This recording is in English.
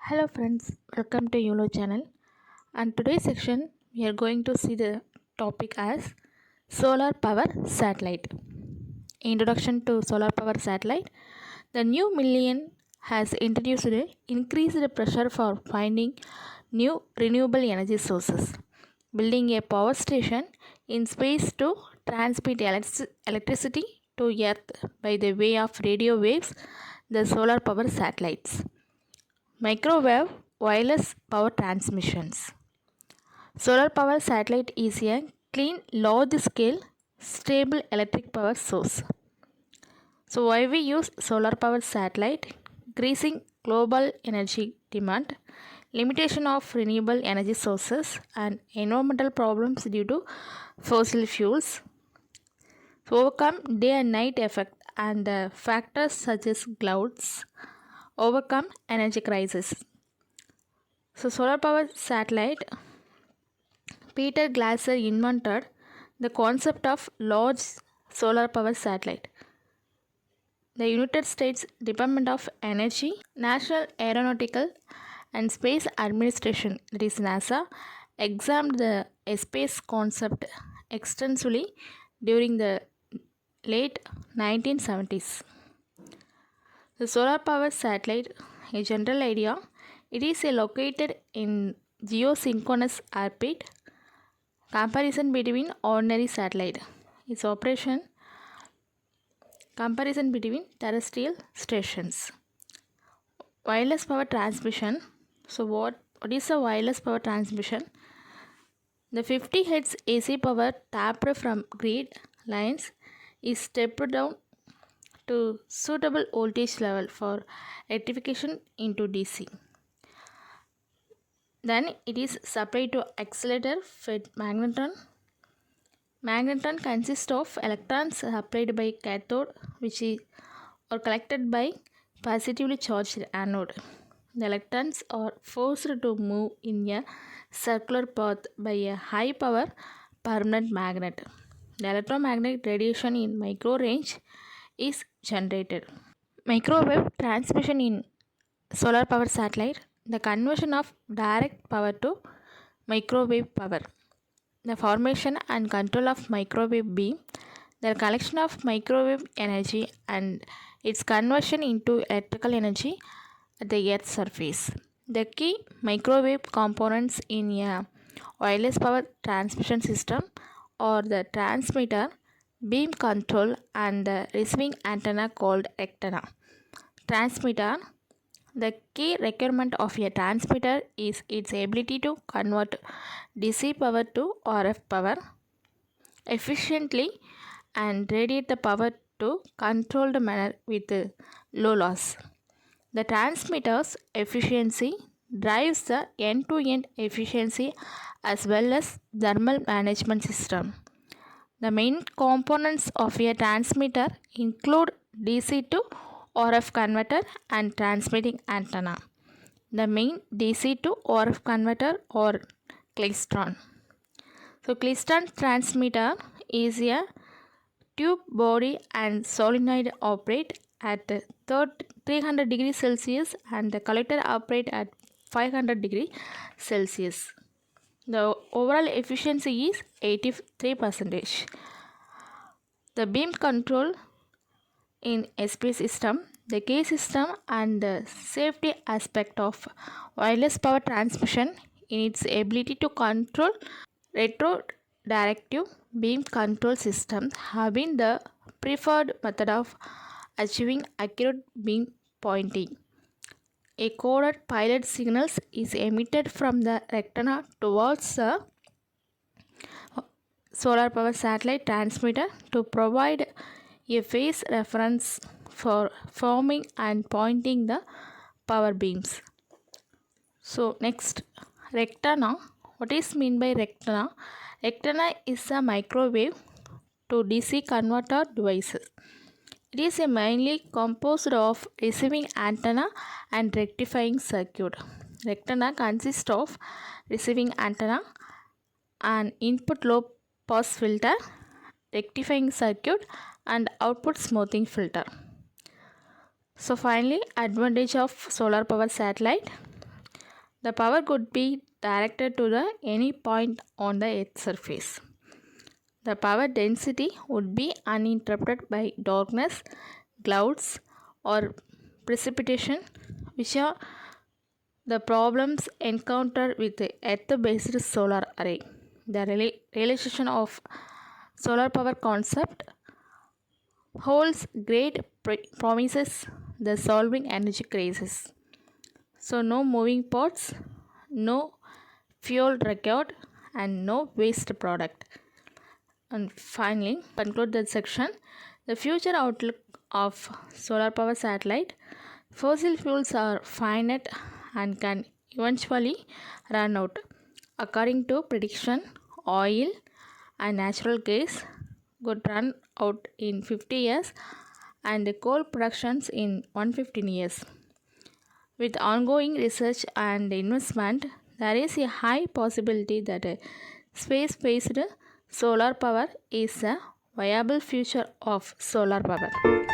Hello friends, welcome to YOLO channel, and today's section we are going to see the topic as solar power satellite. Introduction to solar power satellite. The new millennium has introduced increased pressure for finding new renewable energy sources. Building a power station in space to transmit electricity to earth by the way of radio waves, the solar power satellites. Microwave wireless power transmissions. Solar power satellite is a clean, large-scale, stable electric power source. So why we use solar power satellite? Increasing global energy demand, limitation of renewable energy sources, and environmental problems due to fossil fuels. So overcome day and night effect and the factors such as clouds. Overcome energy crisis. So solar power satellite, Peter Glasser invented the concept of large solar power satellite. The United States Department of Energy, National Aeronautical and Space Administration, that is NASA, examined the space concept extensively during the late 1970s. The solar power satellite, a general idea, it is located in geosynchronous orbit. Comparison between ordinary satellite. Its operation. Comparison between terrestrial stations. Wireless power transmission. So what is a wireless power transmission? The 50 Hz AC power tapped from grid lines is stepped down to suitable voltage level for rectification into DC. Then it is supplied to accelerator fed magnetron. Magnetron consists of electrons supplied by cathode which is or collected by positively charged anode. The electrons are forced to move in a circular path by a high power permanent magnet. The electromagnetic radiation in micro range is generated. Microwave transmission in solar power satellite, the conversion of direct power to microwave power, the formation and control of microwave beam, the collection of microwave energy and its conversion into electrical energy at the earth's surface. The key microwave components in a wireless power transmission system are the transmitter, beam control and the receiving antenna called antenna. Transmitter. The key requirement of a transmitter is its ability to convert DC power to RF power efficiently and radiate the power to controlled manner with low loss. The transmitter's efficiency drives the end-to-end efficiency as well as thermal management system. The main components of a transmitter include DC to RF converter and transmitting antenna. The main DC to RF converter or klystron. So klystron transmitter is a tube body and solenoid operate at 300 degrees Celsius and the collector operate at 500 degrees Celsius. The overall efficiency is 83%. The beam control in SP system, the key system and the safety aspect of wireless power transmission in its ability to control retro directive beam control system have been the preferred method of achieving accurate beam pointing. A coded pilot signals is emitted from the antenna towards the solar power satellite transmitter to provide a phase reference for forming and pointing the power beams. So next, rectana. What is mean by rectana? Rectana is a microwave to DC converter devices. It is mainly composed of receiving antenna and rectifying circuit. Rectana consists of receiving antenna, an input low pass filter, rectifying circuit and output smoothing filter. So finally, advantage of solar power satellite. The power could be directed to any point on the Earth's surface. The power density would be uninterrupted by darkness, clouds, or precipitation, which are the problems encountered with the Earth-based solar array. The realization of solar power concept holds great promises the solving energy crisis. So no moving parts, no fuel record, and no waste product. And finally, conclude that section. The future outlook of solar power satellite. Fossil fuels are finite and can eventually run out. According to prediction, oil and natural gas could run out in 50 years and coal productions in 115 years. With ongoing research and investment, there is a high possibility that a space-based solar power is a viable future of solar power.